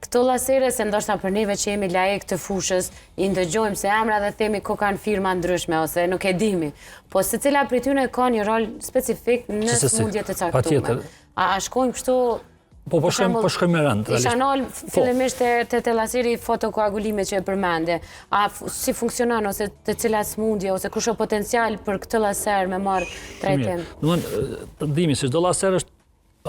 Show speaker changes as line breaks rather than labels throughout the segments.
Këto lasere, se ndoshta për neve që jemi laik të fushës, i ndëgjojmë se emra dhe themi ko kanë firma ndryshme, ose nuk e dimi. Po se cila për tyne ka një rol specifik në smundje të caktume. A shkojmë kështu...
Po shkojmë me rënd.
Isha nalë fillimisht të laseri fotokoagulime që e përmende. A si funksionon, ose të cilat smundje, ose kush o potencial për këtë laser me marë trajtim?
Të dimi, se çdo laser është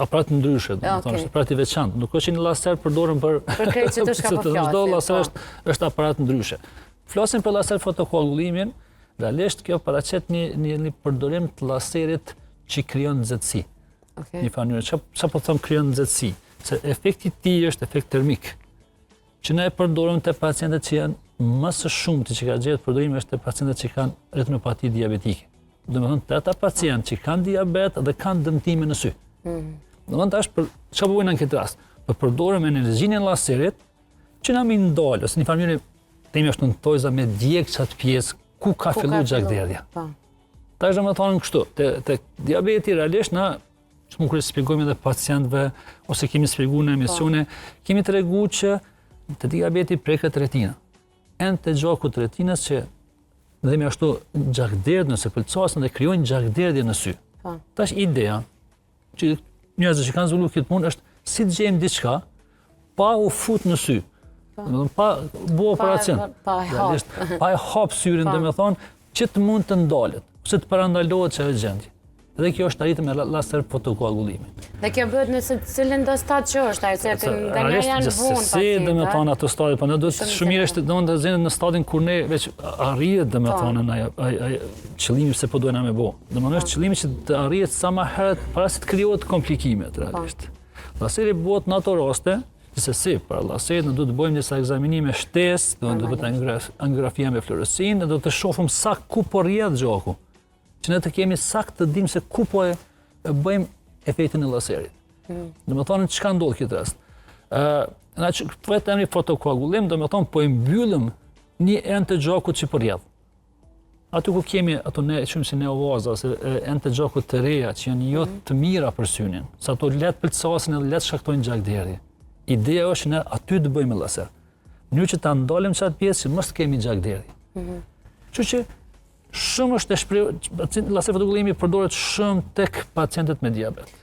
aparat ndryshe, është aparat i veçantë. Nuk është një laser përdorën për
krejt që të shka po flasim.
Çdo laser është aparat ndryshe. Flasim për laser fotokoagullimin, realisht kjo paraqet një përdorim të laserit që krijon nxehtësi. Një mënyrë, çfarë po them krijon nxehtësi? Se efekti i tij është efekt termik. Që ne e përdorim te pacientët që janë më së shumti që ka gjetur përdorimi është te pacientët që kanë retinopati diabetike. Domethënë te ata pacientë që kanë diabet dhe kanë dëmtime në sy. Domethënë tash për çfarë bëjnë në këtë rast? Për përdorim energjinë e laserit që na më ndal, ose në mënyrë themi është në tojza me djeg çat pjesë ku ka filluar gjakderdhja. Tash domethënë kështu, te diabeti realisht na shumë kur shpjegojmë edhe pacientëve ose kemi shpjeguar në emisione, kemi treguar që te diabeti preket retina. Ente gjaku të retinës që themi ashtu gjakderdhjen ose pëlcosen dhe krijojnë gjakderdhje në sy. Tash ideja që njerëzit që kanë zhvilluar këtë punë është si të gjejmë diçka pa u fut në sy. Domethënë pa bu operacion. Pa e hap syrin, domethënë që të mund të ndalet, ose të parandalohet çfarë gjendje. Dhe kjo është arritur me laser fotokoagullimin. Dhe
kjo bëhet në cilin do stad që është, ajo se nga një janë vonë pacientë.
Si domethënë ato stadie, po ne duhet shumë mirë është domethënë të zënë në stadin kur ne veç arrihet domethënë ai qëllimi se po duhen me bë. Domethënë është qëllimi që të arrihet sa më herët para se të krijohet komplikimet realisht. Laseri bëhet në ato raste, se para laserit ne duhet të bëjmë disa ekzaminime shtesë, do të bëhet angiografia me fluorescencë, do të shohim sa ku po rrjedh gjaku. Që ne të kemi sakt të dimë se ku po e bëjmë efektin e laserit. Domethënë çka ndodh këtë rast. Na vetëm një fotokoagullim, domethënë po i mbyllëm një enë të gjakut që po rrjedh. Aty ku kemi ato ne quajmë si neovaza ose enë të gjakut të reja që janë jo të mira për synin, sa ato let pëlcosin edhe let shkaktojnë gjakderdhje. Ideja është ne aty të bëjmë laser. Në që ta ndalim çat pjesë që mos të kemi gjakderdhje. Kështu që shumë është laser fotokoagulimi përdoret shumë tek pacientët me diabet.